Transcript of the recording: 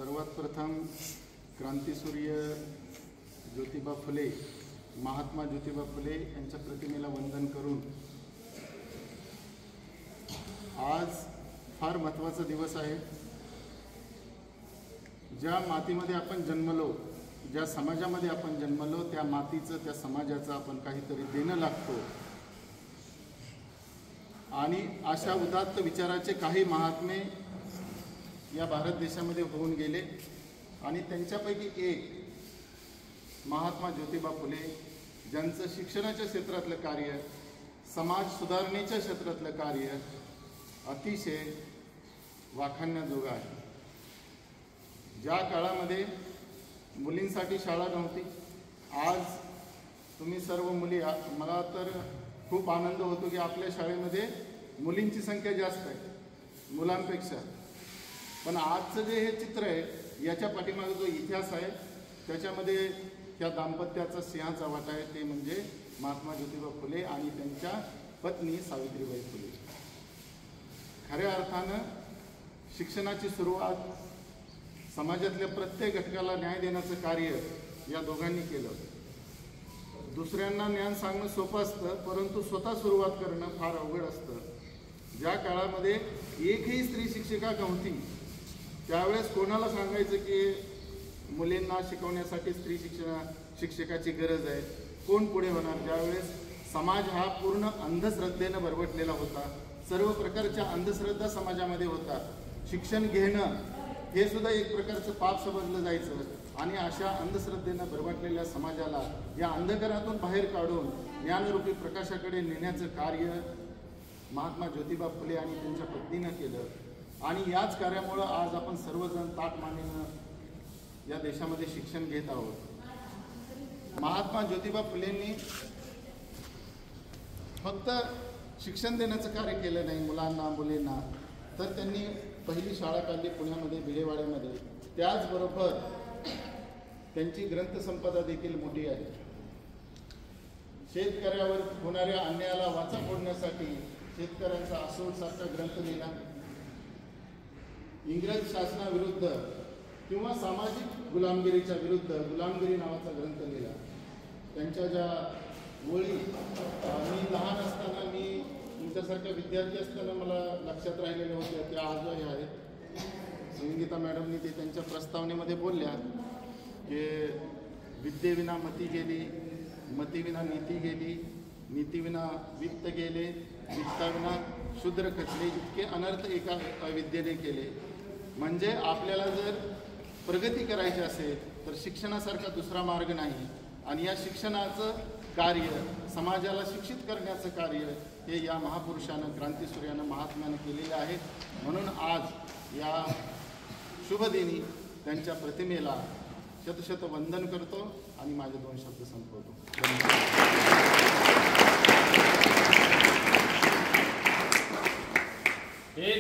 सर्वात प्रथम क्रांतीसूर्य ज्योतिबा फुले, महात्मा ज्योतिबा फुले यांच्या प्रतिमेला वंदन करून आज फार महत्त्वाचा दिवस आहे। ज्या मातीमध्ये आपण जन्मलो, ज्या समाजामध्ये आपण जन्मलो, त्या मातीचं, त्या समाजाचं आपण काहीतरी देणं लागतो। आणि अशा उदात्त विचाराचे काही महात्मे या भारत देशामध्ये होऊन गेले आणि त्यांच्यापैकी एक महात्मा ज्योतिबा फुले, ज्यांचं शिक्षणाच्या क्षेत्रातलं कार्य, समाज सुधारणेच्या क्षेत्रातलं कार्य अतिशय वाखाणण्याजोगं आहे। ज्या काळामध्ये मुलींसाठी शाळा नव्हती, आज तुम्ही सर्व मुली, मला तर खूप आनंद होतो की आपल्या शाळेमध्ये मुलींची संख्या जास्त आहे मुलांपेक्षा। पण आजचं जे हे चित्र आहे, याच्या पाठीमागे जो इतिहास आहे, त्याच्यामध्ये त्या दाम्पत्याचा सिंहाचा वाटा आहे, ते म्हणजे महात्मा ज्योतिबा फुले आणि त्यांच्या पत्नी सावित्रीबाई फुले। खऱ्या अर्थानं शिक्षणाची सुरुवात, समाजातल्या प्रत्येक घटकाला न्याय देण्याचं कार्य या दोघांनी केलं। दुसऱ्यांना ज्ञान सांगणं सोपं असतं, परंतु स्वतः सुरुवात करणं फार अवघड असतं। ज्या काळामध्ये एकही स्त्री शिक्षिका नव्हती, त्यावेळेस कोणाला सांगायचं की मुलींना शिकवण्यासाठी स्त्री शिक्षकाची गरज आहे? कोण पुढे होणार? ज्यावेळेस समाज हा पूर्ण अंधश्रद्धेनं भरवटलेला होता, सर्व प्रकारच्या अंधश्रद्धा समाजामध्ये होता। शिक्षण घेणं हे सुद्धा एक प्रकारचं पाप समजलं जायचं आणि अशा अंधश्रद्धेनं भरवटलेल्या समाजाला या अंधकारातून बाहेर काढून ज्ञानरूपी प्रकाशाकडे नेण्याचं कार्य महात्मा ज्योतिबा फुले आणि त्यांच्या पत्नीनं केलं। आणि याच कार्यामुळं आज आपण सर्वजण ताटमानेनं या देशामध्ये शिक्षण घेत आहोत। महात्मा ज्योतिबा फुलेंनी फक्त शिक्षण देण्याचं कार्य केलं नाही मुलांना, मुलींना, तर त्यांनी पहिली शाळा काढली पुण्यामध्ये, बिलेवाड्यामध्ये। त्याचबरोबर त्यांची ग्रंथसंपदा देखील मोठी आहे। शेतकऱ्यावर होणाऱ्या अन्यायाला वाचा फोडण्यासाठी शेतकऱ्यांचा आसूडसारखा ग्रंथ लिहिला, इंग्रज शासनाविरुद्ध किंवा सामाजिक गुलामगिरीच्या विरुद्ध गुलामगिरी नावाचा ग्रंथ लिहिला। त्यांच्या ज्या ओळी मी लहान असताना, मी तुमच्यासारखा विद्यार्थी असताना मला लक्षात राहिलेल्या होत्या, त्या आजही आहेत। संगीता मॅडमनी ते त्यांच्या प्रस्तावनेमध्ये बोलल्या की विद्येविना मती गेली, मतीविना नीती गेली, नीतीविना वित्त गेले, वित्ताविना शूद्र खचले, इतके अनर्थ एका अविद्येने केले। म्हणजे आपल्याला जर प्रगती करायची असेल तर शिक्षणासारखा दुसरा मार्ग नाही। आणि या शिक्षणाचं कार्य, समाजाला शिक्षित करण्याचं कार्य हे या महापुरुषानं, क्रांतीसूर्यानं, महात्म्यानं केलेलं आहे। म्हणून आज या शुभदिनी त्यांच्या प्रतिमेला शतशत वंदन करतो आणि माझे 2 शब्द संपवतो। धन्यवाद।